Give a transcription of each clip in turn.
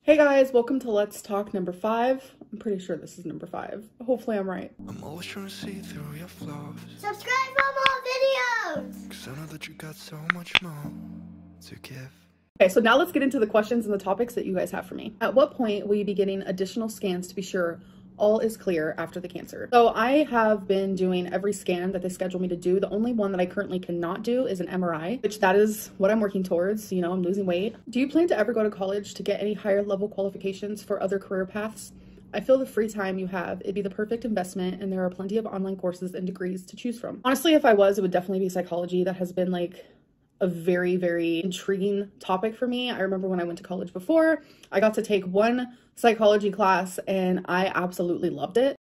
Hey guys, welcome to Let's Talk number 5. I'm pretty sure this is number 5. Hopefully I'm right. I'm always trying to see through your flaws. Subscribe for more videos! Cause I know that you got so much more to give. Okay, so now let's get into the questions and the topics that you guys have for me. At what point will you be getting additional scans to be sure all is clear after the cancer? So I have been doing every scan that they schedule me to do. The only one that I currently cannot do is an MRI, which that is what I'm working towards. You know, I'm losing weight. Do you plan to ever go to college to get any higher level qualifications for other career paths? I feel the free time you have, it'd be the perfect investment, and there are plenty of online courses and degrees to choose from. Honestly, if I was, it would definitely be psychology. That has been like a very, very intriguing topic for me. I remember when I went to college before, I got to take one psychology class and I absolutely loved it.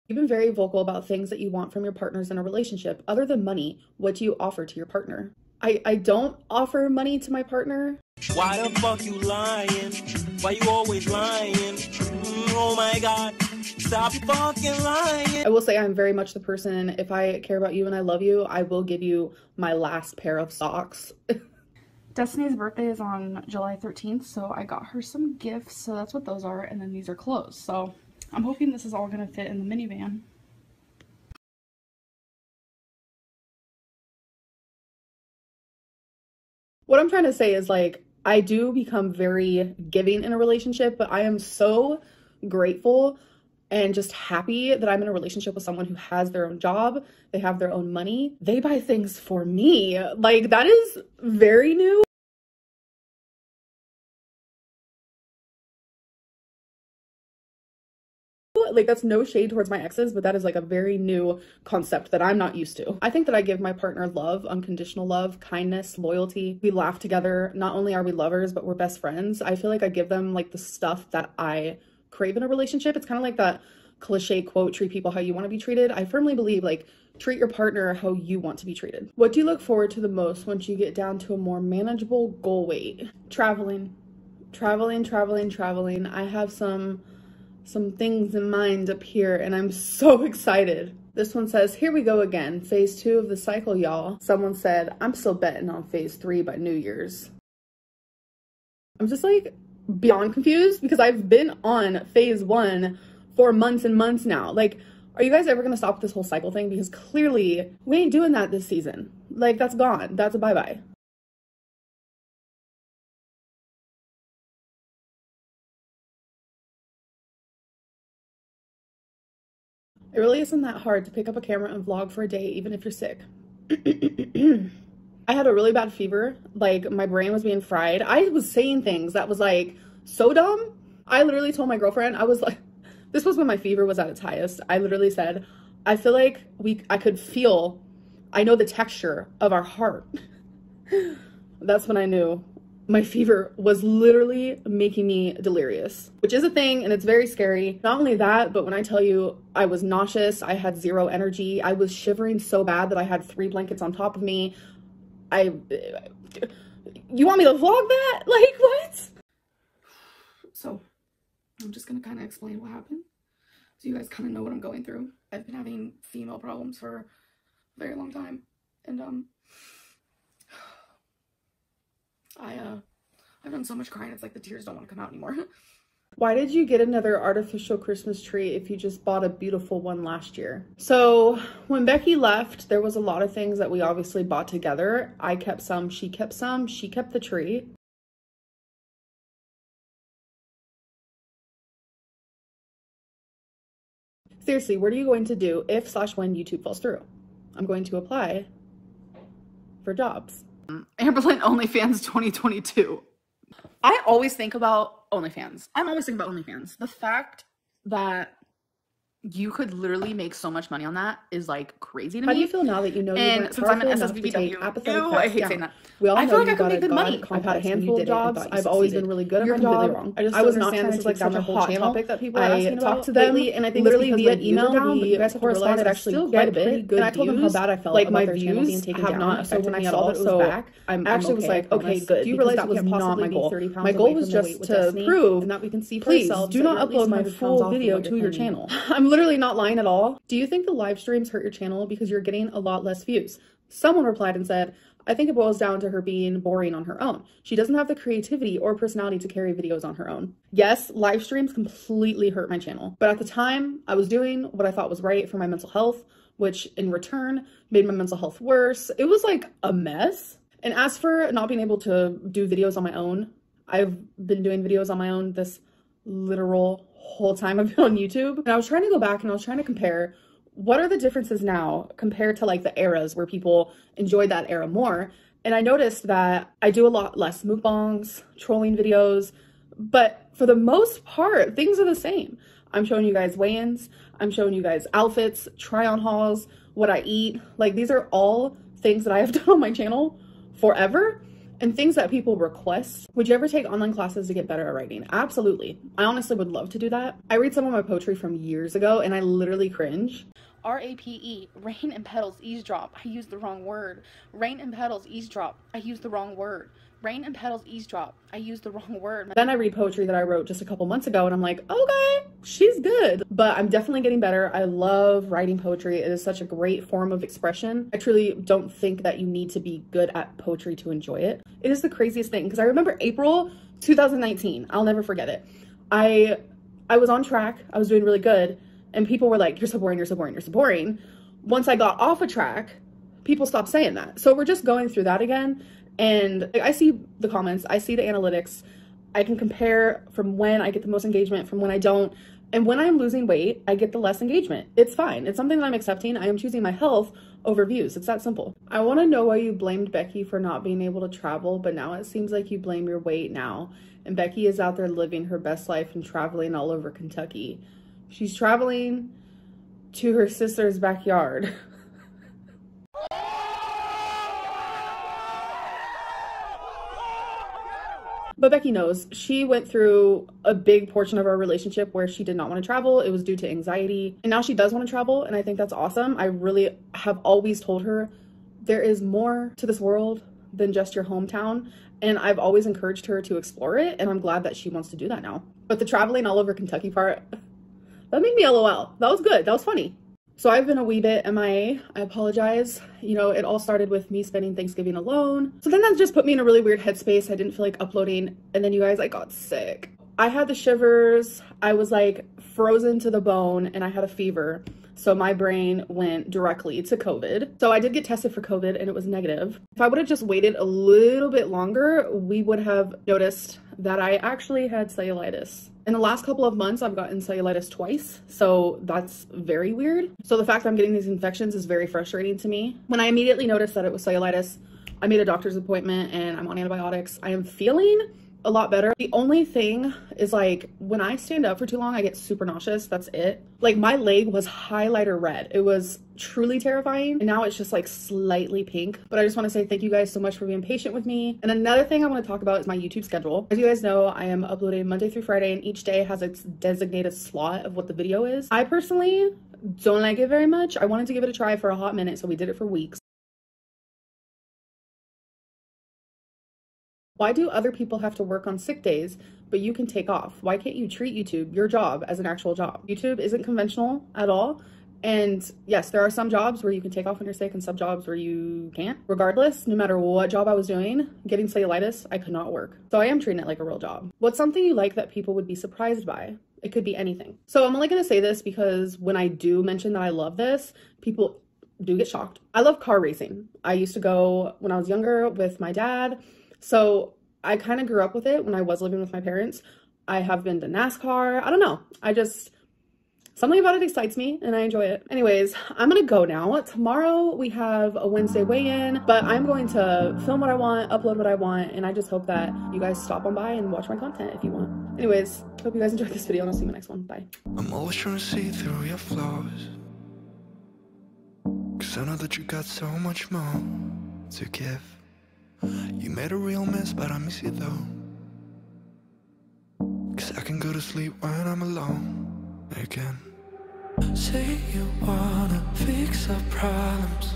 You've been very vocal about things that you want from your partners in a relationship. Other than money, what do you offer to your partner? I don't offer money to my partner. Why the fuck you lying? Why you always lying? Oh my god, stop fucking lying. I will say I'm very much the person, if I care about you and I love you, I will give you my last pair of socks. Destiny's birthday is on July 13th, so I got her some gifts, so that's what those are, and then these are clothes. So I'm hoping this is all gonna fit in the minivan. What I'm trying to say is, like, I do become very giving in a relationship, but I am so grateful and just happy that I'm in a relationship with someone who has their own job, they have their own money, they buy things for me. Like, that is very new. Like, that's no shade towards my exes, but that is like a very new concept that I'm not used to. I think that I give my partner love, unconditional love, kindness, loyalty. We laugh together. Not only are we lovers, but we're best friends. I feel like I give them like the stuff that I crave in a relationship. It's kind of like that cliche quote, treat people how you want to be treated. I firmly believe, like, treat your partner how you want to be treated. What do you look forward to the most once you get down to a more manageable goal weight? Traveling. I have some things in mind up here and I'm so excited. This one says, here we go again, phase 2 of the cycle, y'all. Someone said, I'm still betting on phase 3 by New Year's. I'm just like beyond confused because I've been on phase 1 for months and months now. Like, are you guys ever gonna stop this whole cycle thing? Because clearly we ain't doing that this season. Like, that's gone. That's a bye-bye. It really isn't that hard to pick up a camera and vlog for a day, even if you're sick. I had a really bad fever. Like, my brain was being fried. I was saying things that was like so dumb. I literally told my girlfriend, I was like, this was when my fever was at its highest. I literally said, I feel like I could feel, I know the texture of our heart. That's when I knew my fever was literally making me delirious, which is a thing and it's very scary. Not only that, but when I tell you I was nauseous, I had zero energy, I was shivering so bad that I had 3 blankets on top of me. You want me to vlog that? Like, what? So I'm just gonna kind of explain what happened so you guys kind of know what I'm going through. I've been having female problems for a very long time, and I've done so much crying, it's like the tears don't want to come out anymore. Why did you get another artificial Christmas tree if you just bought a beautiful one last year? So when Becky left, there was a lot of things that we obviously bought together. I kept some, she kept the tree. Seriously, what are you going to do if/when YouTube falls through? I'm going to apply for jobs. Amberlynn OnlyFans 2022. I always think about OnlyFans. I'm always thinking about OnlyFans. The fact that you could literally make so much money on that is like crazy to me. How do you feel now that you know you weren't since I'm an SSBW, I hate saying that. We all I feel like I could make good money. I've had a handful of jobs. I've always been really good at my job. Wrong. I was not trying to like such a hot topic that people are asking about. I talked to them lately, and I think literally via email. We corresponded actually quite a bit, and I told them how bad I felt. Like, my views have not affected me at all. So I actually was like, okay, good. Do you realize that was not my goal? My goal was just to prove that we can see. Please do not upload my full video to your channel. I'm literally not lying at all. Do you think the live streams hurt your channel because you're getting a lot less views? Someone replied and said, I think it boils down to her being boring on her own. She doesn't have the creativity or personality to carry videos on her own. Yes, live streams completely hurt my channel, but at the time I was doing what I thought was right for my mental health, which in return made my mental health worse. It was like a mess. And as for not being able to do videos on my own, I've been doing videos on my own this literal whole time I've been on YouTube. And I was trying to go back and I was trying to compare what are the differences now compared to like the eras where people enjoyed that era more. And I noticed that I do a lot less mukbangs, trolling videos, but for the most part, things are the same. I'm showing you guys weigh-ins, I'm showing you guys outfits, try-on hauls, what I eat. Like these are all things that I have done on my channel forever and things that people request. Would you ever take online classes to get better at writing? Absolutely. I honestly would love to do that. I read some of my poetry from years ago and I literally cringe. R-A-P-E, rain and petals, eavesdrop. I used the wrong word. Rain and petals, eavesdrop. I used the wrong word. Rain and petals, eavesdrop. I used the wrong word. Then I read poetry that I wrote just a couple months ago and I'm like, okay, she's good. But I'm definitely getting better. I love writing poetry. It is such a great form of expression. I truly don't think that you need to be good at poetry to enjoy it. It is the craziest thing because I remember April 2019. I'll never forget it. I was on track. I was doing really good. And people were like, you're so boring, you're so boring, you're so boring. Once I got off a track, people stopped saying that. So we're just going through that again. And I see the comments, I see the analytics. I can compare from when I get the most engagement from when I don't. And when I'm losing weight, I get the less engagement. It's fine. It's something that I'm accepting. I am choosing my health over views. It's that simple. I want to know why you blamed Becky for not being able to travel, but now it seems like you blame your weight now. And Becky is out there living her best life and traveling all over Kentucky. She's traveling to her sister's backyard. But Becky knows. She went through a big portion of our relationship where she did not want to travel. It was due to anxiety. And now she does want to travel, and I think that's awesome. I really have always told her there is more to this world than just your hometown. And I've always encouraged her to explore it, and I'm glad that she wants to do that now. But the traveling all over Kentucky part, that made me LOL. That was good. That was funny. So I've been a wee bit MIA. I apologize. You know, it all started with me spending Thanksgiving alone. So then that just put me in a really weird headspace. I didn't feel like uploading. And then you guys, I got sick. I had the shivers. I was like frozen to the bone and I had a fever. So my brain went directly to COVID. So I did get tested for COVID and it was negative. If I would have just waited a little bit longer, we would have noticed that I actually had cellulitis. In the last couple of months, I've gotten cellulitis twice, so that's very weird. So the fact that I'm getting these infections is very frustrating to me. When I immediately noticed that it was cellulitis, I made a doctor's appointment and I'm on antibiotics. I am feeling a lot better. The only thing is like when I stand up for too long, I get super nauseous. That's it. Like my leg was highlighter red. It was truly terrifying. And now it's just like slightly pink. But I just want to say thank you guys so much for being patient with me. And another thing I want to talk about is my YouTube schedule. As you guys know, I am uploading Monday through Friday and each day has its designated slot of what the video is. I personally don't like it very much. I wanted to give it a try for a hot minute, so we did it for weeks. Why do other people have to work on sick days, but you can take off? Why can't you treat YouTube, your job, as an actual job? YouTube isn't conventional at all. And yes, there are some jobs where you can take off when you're sick and some jobs where you can't. Regardless, no matter what job I was doing, getting cellulitis, I could not work. So I am treating it like a real job. What's something you like that people would be surprised by? It could be anything. So I'm only gonna say this because when I do mention that I love this, people do get shocked. I love car racing. I used to go when I was younger with my dad. So I kind of grew up with it when I was living with my parents. I have been to NASCAR. I don't know. Something about it excites me and I enjoy it. Anyways, I'm gonna go now. Tomorrow we have a Wednesday weigh-in, but I'm going to film what I want, upload what I want, and I just hope that you guys stop on by and watch my content if you want. Anyways, hope you guys enjoyed this video and I'll see you in the next one. Bye. I'm always trying to see through your flaws, 'cause I know that you got so much more to give. You made a real mess, but I miss you though, 'cause I can go to sleep when I'm alone again. Say you wanna fix our problems,